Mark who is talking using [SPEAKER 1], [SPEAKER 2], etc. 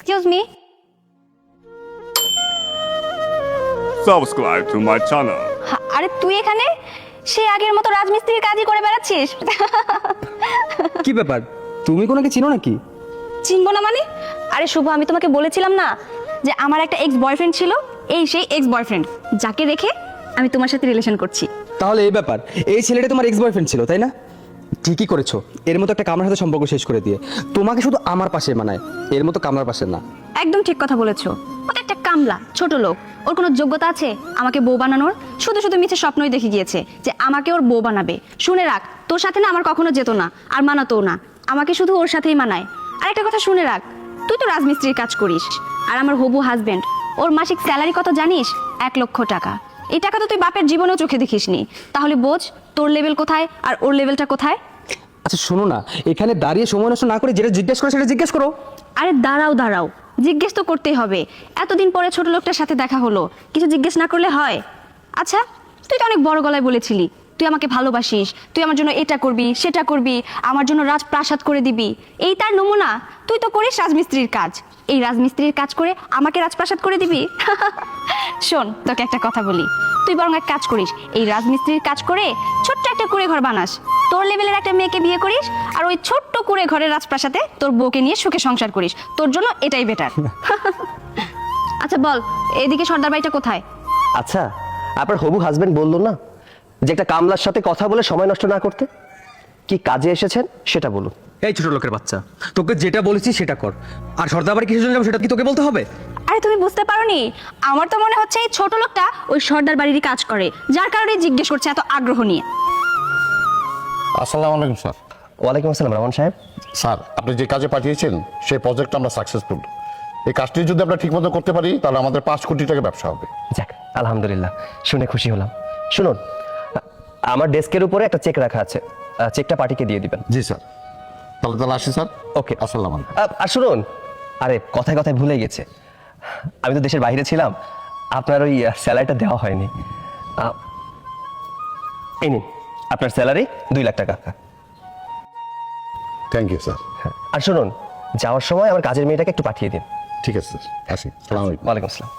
[SPEAKER 1] Excuse me.
[SPEAKER 2] Subscribe to my channel.
[SPEAKER 1] আরে তুই এখানে সেই আগের মতো রাজমিস্ত্রির কাজই করে বেড়াচ্ছিস?
[SPEAKER 3] কি ব্যাপার, তুমি কোনাকে চিনো নাকি?
[SPEAKER 1] চিনবো না মানে? আরে শুভ, আমি তোমাকে বলেছিলাম না যে আমার একটা এক্স বয়ফ্রেন্ড ছিল, এই সেই এক্স বয়ফ্রেন্ড যাকে রেখে আমি তোমার সাথে রিলেশন করছি।
[SPEAKER 3] তাহলে এই ব্যাপার, এই ছেলেটা তোমার এক্স বয়ফ্রেন্ড ছিল তাই না? ঠিকই করেছো, এর মতো একটা কামরার সাথে সম্পর্ক শেষ করে দিয়ে তোমাকে শুধু আমার পাশে মানায়, এর মতো কামরার পাশে না।
[SPEAKER 1] একদম ঠিক কথা বলেছো। ও তো একটা কামলা, ছোট লোক, ওর কোনো যোগ্যতা আছে আমাকে বউ বানানোর? শুধু শুধু মিছে স্বপ্নই দেখে গিয়েছে যে আমাকে ওর বউ বানাবে। শুনে রাখ, তোর সাথে না আমার কখনো যেত না, আর মানাতেও না, আমাকে শুধু ওর সাথেই মানায়। আর একটা কথা শুনে রাখ, তুই তো রাজমিস্ত্রির কাজ করিস, আর আমার হবু হাজবেন্ড, ওর মাসিক স্যালারি কত জানিস? 1 লক্ষ টাকা। এই টাকা তো তুই বাপের জীবনেও চোখে দেখিসনি। তাহলে বোঝ তোর লেভেল কোথায় আর ওর লেভেলটা কোথায়।
[SPEAKER 3] আচ্ছা শোনো না, এখানে দাঁড়িয়ে সময় নষ্ট না করে যেটা জিজ্ঞেস করো সেটা জিজ্ঞেস করো।
[SPEAKER 1] আরে দাঁড়াও দাঁড়াও, জিজ্ঞেস তো করতেই হবে। এতদিন পরে ছোট লোকটার সাথে দেখা হলো, কিছু জিজ্ঞেস না করলে হয়? আচ্ছা, তুই তো অনেক বড় গলায় বলেছিলি তুই আমাকে ভালোবাসিস, তুই আমার জন্য এটা করবি সেটা করবি, আমার জন্য রাজপ্রাসাদ করে দিবি। এই তার নমুনা? তুই তো করিস রাজমিস্ত্রির কাজ, এই রাজমিস্ত্রির কাজ করে আমাকে রাজপ্রাসাদ করে দিবি? শোন, তোকে একটা কথা বলি, তুই বরং এক কাজ করিস, এই রাজমিস্ত্রির কাজ করে ছোট্ট একটা কুঁড়ে ঘর বানাস, তোর লেভেলের একটা মেয়েকে বিয়ে করিস, আর ওই ছোট্ট কুঁড়ে ঘরের রাজপ্রাসাদে তোর বউকে নিয়ে সুখে সংসার করিস। তোর জন্য এটাই বেটার। আচ্ছা বল, এদিকে সর্দার বাড়িটা কোথায়?
[SPEAKER 4] আচ্ছা, আপনার হবু হাজবেন্ড বললো না যে একটা কামলার সাথে কথা বলে সময় নষ্ট না করতে? কি কাজে এসেছেন সেটা বলুন।
[SPEAKER 3] এই ছোট লোকের বাচ্চা, তোকে যেটা বলেছি সেটা কর, আর সর্দার বাড়ি কিসের জন্য যাবো সেটা কি তোকে বলতে হবে?
[SPEAKER 1] আরে তুমি বুঝতে পারোনি? আমার তো মনে হচ্ছে এই ছোট লোকটা ওই সর্দার বাড়িরই কাজ করে, যার কারণে জিজ্ঞেস করছে এত আগ্রহ নিয়ে।
[SPEAKER 5] আসসালামু আলাইকুম স্যার।
[SPEAKER 4] ওয়ালাইকুম আসসালাম রহমান সাহেব।
[SPEAKER 5] স্যার, আপনি যে কাজে পাঠিয়েছেন সেই প্রজেক্ট আমরা সাকসেসফুল। এই কাজটি যদি আমরা ঠিকমতো করতে পারি তাহলে আমাদের 5 কোটি টাকা ব্যবসা হবে।
[SPEAKER 4] যাক, আলহামদুলিল্লাহ, শুনে খুশি হলাম। শুনুন, আমার ডেস্কের উপরে একটা চেক রাখা আছে, চেকটা পার্টিকে দিয়ে দিবেন।
[SPEAKER 5] জি স্যার। তাহলে আসি স্যার।
[SPEAKER 4] ওকে,
[SPEAKER 5] আসসালামু আলাইকুম।
[SPEAKER 4] আর শুনুন, আরে কথায় কথায় ভুলে গেছে, আমি তো দেশের বাইরে ছিলাম, আপনার ওই স্যালারিটা দেওয়া হয়নি। এই নিন আপনার স্যালারি 2 লাখ টাকা।
[SPEAKER 5] Thank you sir.
[SPEAKER 4] আর শুনুন, যাওয়ার সময় আমার কাজের মেয়েটাকে একটু পাঠিয়ে দিন।
[SPEAKER 5] ঠিক আছে স্যার, আসি। আসসালামু আলাইকুম।
[SPEAKER 4] ওয়ালাইকুম আসসালাম।